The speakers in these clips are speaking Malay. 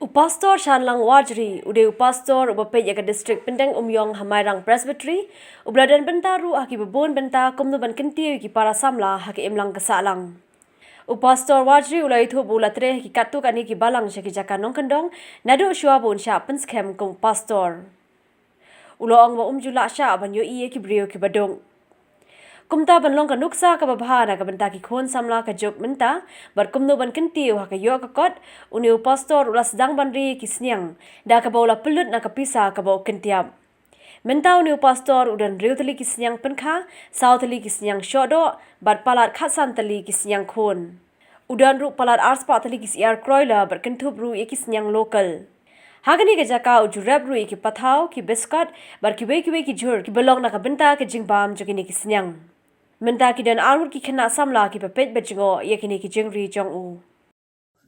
Pastor Shanlang Warjr, udei pastor peit yaga district pyndengumiong Mairang PRESBYTERY, ubladan bynta ru haki bebon bynta kumno ban kyntiew ki para Samla haki imlang sahlang. Pastor Warjr ulai thu bula tre ki katuk ani ki balang syaki jaka nong kendong nadu syua bun sya penskem kum pastor. Uloong wa jula sya ban yo iye ki brio ki badung. Kumta ban long ka Nuksa ka babhana ka benta ki khon Samla ka jok benta bar kumno ban kyntiew ha ka yo ka kot uniu pastor ulas Sdang banri ki Sdang da ka baula pelut na ka pisa ka bau kyntiew. Menta uniu pastor udan riu tali ki Sdang penkha sau tali ki Sdang shodo bar palat khatsan tali ki Sdang khon. Udan ru palat arspa tali ki siar kroila bar kentup ru ki Sdang lokal. Hagani ke jaka ujurab ru ki pathau ki biscuit bar ki ki jur ki belong na ka benta ke jingbam jogini ki Sdang. Menta ki dan arut ki kena Samla ki peit bejingo yakini ki Jingri jong u.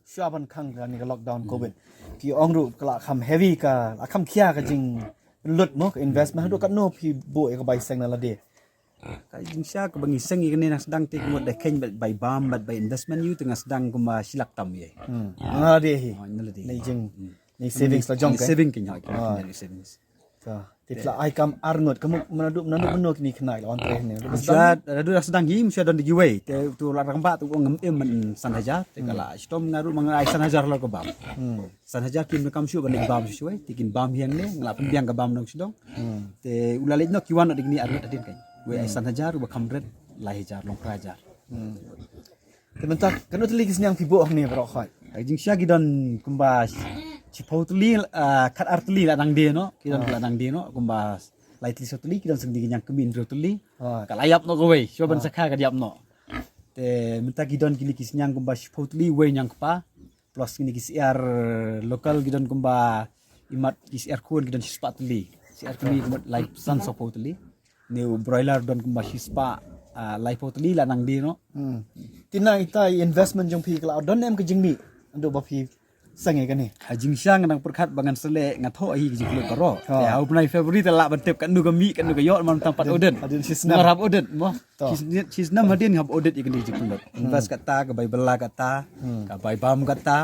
Syaban khang ka ni ka lockdown covid ki ongru kala kham heavy ka akham khia ka jing lut mo investment do ka no phi bo e ka bai sang na la de ka jing sya ka bangi sengi ka ni nas dang te mo de ken bai bam bat bai investment you tengah sedang kuma silak tam ye na de hi ni jing ni savings la jong ka saving kin ha ni savings so titla ai kam arngot kamu menaduk menok ni kenai lawan teh ni sya adu sedang him sya don di giwe te tu la ramba tu ngam men san hajar te kala stom ngaru mangai san hajar la ko bam san hajar kim kam syu ban bam syu tikin bam hiang ne ngala pen biang ka bam dong sidong te ulalit no kiwan adik ni arngot adin kai we san hajar ba kamret la hajar long prajar te mentak kanu teli ki Sdang fibo ni bro khoi jing sya gidon kumbas cipautli kat artli la nang de no kidon la nang de no kumbas lightly sotli kidon sing dignyang kemin rotli kalayap no gowe shoban sakha ka diap no te menta gidon kini kisnyang kumbas cipautli we nyang pa plus kini kisiar lokal gidon kumba imat kisiar kun gidon spatli siar kini kumbat live san sopotli new broiler don kumbas spa live potli la nang de no tina ita investment jong phi kala don em ka jingmi ando ba phi sange ka ni jing syang nang perkhat bangan sele ngatho hi jing lu karo te au pnai favorite la bantep kan nu gami kan nu ga yo man tampat oden adin sisna ngarap oden mo sisna hadin hab odet ikni jing pundot invest kata ka bai bela kata ka bai bam kata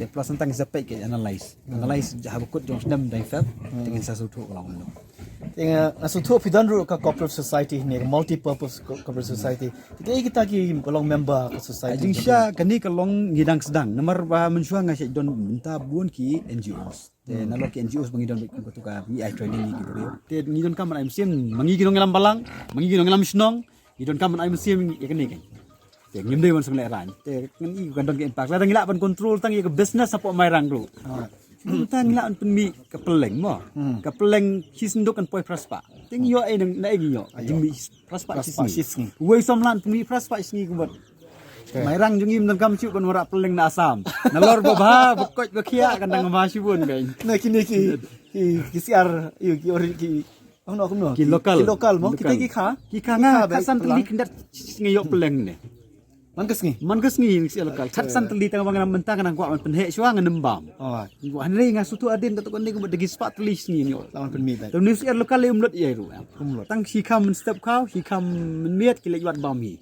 te plus tentang zapek ke analyze habukut jong snam dai fab dengan sasutu ulang no tinga nasutu phi don ru ka cooperative society ni multi purpose cooperative society kita ki kolong member ka society jing sya kani kalong ngidang Sdang nomor ba mensuang ngasih don minta buon ki NGOs te nalok ki NGOs bangidon bik ko tuka BI training ni gitu te ngidon kam ay sim mangi gidon ngalam balang mangi gidon ngalam snong gidon kam ay sim yakni kan te ngimde man sang leran te ngani gandon ki impact la ngila ban control tang ke business apo Mairang ru ta ngila pen mi kapeleng mo kapeleng hisndok kan poi praspa ting yo ay nang naigi yo jimi praspa sisni we somlan pen mi praspa sisni kubat Mairang jungim nang kam chu kon wara peleng na asam nalor babha bekoj bekhia kan nang masibun kain na kini ki siar yu ki ori ki ono kumno ki lokal mo kita ki kha nga khasan teli kindat ngiyok peleng ne mangkas ngi si lokal khasan teli tang bangan mentang nang kwa penhe syua ngenembam gua hanre nga sutu adin tatuk ni ko degi spat teli ni yo lawan pen mi dai tu ni si lokal le umlot ye ru tang si kham step kau si kham miet ki le wat bam hi